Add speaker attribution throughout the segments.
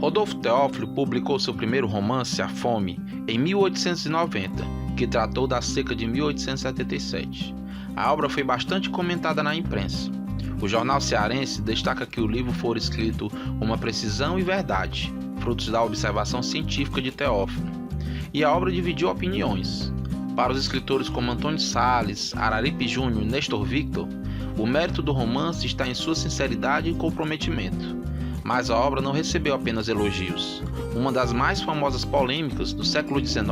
Speaker 1: Rodolfo Teófilo publicou seu primeiro romance, A Fome, em 1890, que tratou da seca de 1877. A obra foi bastante comentada na imprensa. O jornal cearense destaca que o livro foi escrito com uma precisão e verdade, frutos da observação científica de Teófilo. E a obra dividiu opiniões. Para os escritores como Antônio Salles, Araripe Júnior e Nestor Victor, o mérito do romance está em sua sinceridade e comprometimento. Mas a obra não recebeu apenas elogios. Uma das mais famosas polêmicas do século XIX,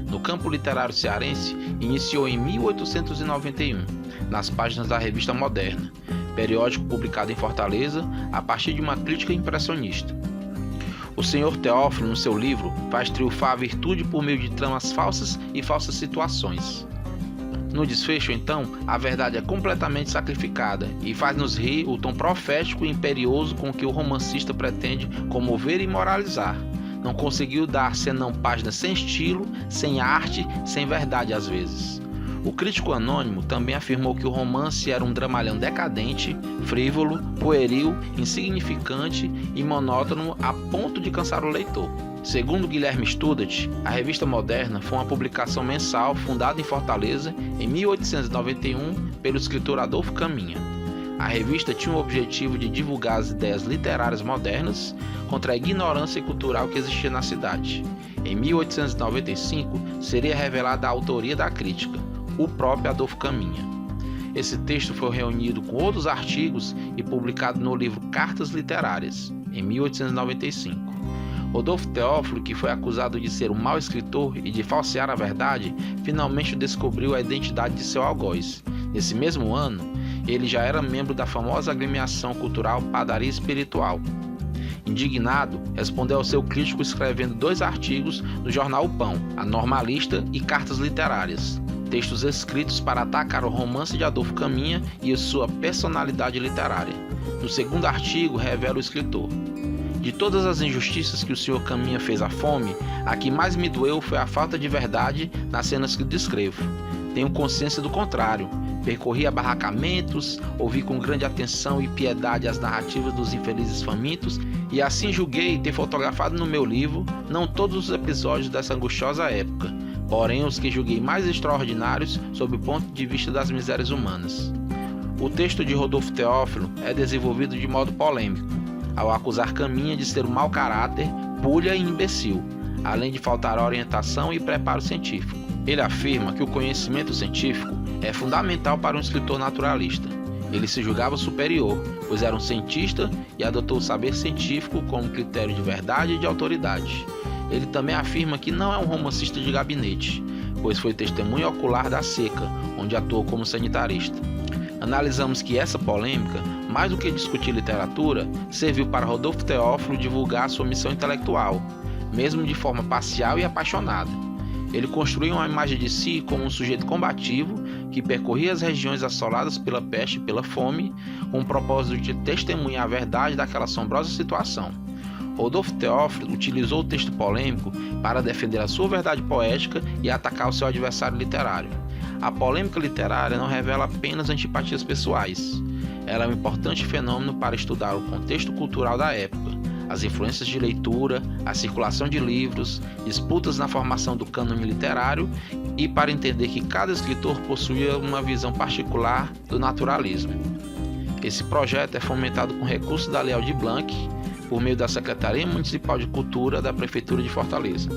Speaker 1: no campo literário cearense, iniciou em 1891, nas páginas da Revista Moderna, periódico publicado em Fortaleza a partir de uma crítica impressionista. O Sr. Teófilo, no seu livro, faz triunfar a virtude por meio de tramas falsas e falsas situações. No desfecho, então, a verdade é completamente sacrificada e faz-nos rir o tom profético e imperioso com que o romancista pretende comover e moralizar. Não conseguiu dar senão páginas sem estilo, sem arte, sem verdade às vezes. O crítico anônimo também afirmou que o romance era um dramalhão decadente, frívolo, pueril, insignificante e monótono a ponto de cansar o leitor. Segundo Guilherme Studat, a Revista Moderna foi uma publicação mensal fundada em Fortaleza em 1891 pelo escritor Adolfo Caminha. A revista tinha o objetivo de divulgar as ideias literárias modernas contra a ignorância cultural que existia na cidade. Em 1895, seria revelada a autoria da crítica, o próprio Adolfo Caminha. Esse texto foi reunido com outros artigos e publicado no livro Cartas Literárias, em 1895. Rodolfo Teófilo, que foi acusado de ser um mau escritor e de falsear a verdade, finalmente descobriu a identidade de seu algoz. Nesse mesmo ano, ele já era membro da famosa agremiação cultural Padaria Espiritual. Indignado, respondeu ao seu crítico escrevendo 2 artigos no jornal O Pão, A Normalista e Cartas Literárias, textos escritos para atacar o romance de Adolfo Caminha e a sua personalidade literária. No segundo artigo, revela o escritor: de todas as injustiças que o Sr. Caminha fez à fome, a que mais me doeu foi a falta de verdade nas cenas que descrevo. Tenho consciência do contrário. Percorri abarracamentos, ouvi com grande atenção e piedade as narrativas dos infelizes famintos e assim julguei ter fotografado no meu livro não todos os episódios dessa angustiosa época, porém os que julguei mais extraordinários sob o ponto de vista das misérias humanas. O texto de Rodolfo Teófilo é desenvolvido de modo polêmico, ao acusar Caminha de ser um mau caráter, pulha e imbecil, além de faltar orientação e preparo científico. Ele afirma que o conhecimento científico é fundamental para um escritor naturalista. Ele se julgava superior, pois era um cientista e adotou o saber científico como critério de verdade e de autoridade. Ele também afirma que não é um romancista de gabinete, pois foi testemunha ocular da seca, onde atuou como sanitarista. Analisamos que essa polêmica, mais do que discutir literatura, serviu para Rodolfo Teófilo divulgar sua missão intelectual, mesmo de forma parcial e apaixonada. Ele construiu uma imagem de si como um sujeito combativo que percorria as regiões assoladas pela peste e pela fome, com o propósito de testemunhar a verdade daquela assombrosa situação. Rodolfo Teófilo utilizou o texto polêmico para defender a sua verdade poética e atacar o seu adversário literário. A polêmica literária não revela apenas antipatias pessoais. Ela é um importante fenômeno para estudar o contexto cultural da época, as influências de leitura, a circulação de livros, disputas na formação do cânone literário e para entender que cada escritor possuía uma visão particular do naturalismo. Esse projeto é fomentado com recursos da Lei Aldir Blanc, por meio da Secretaria Municipal de Cultura da Prefeitura de Fortaleza.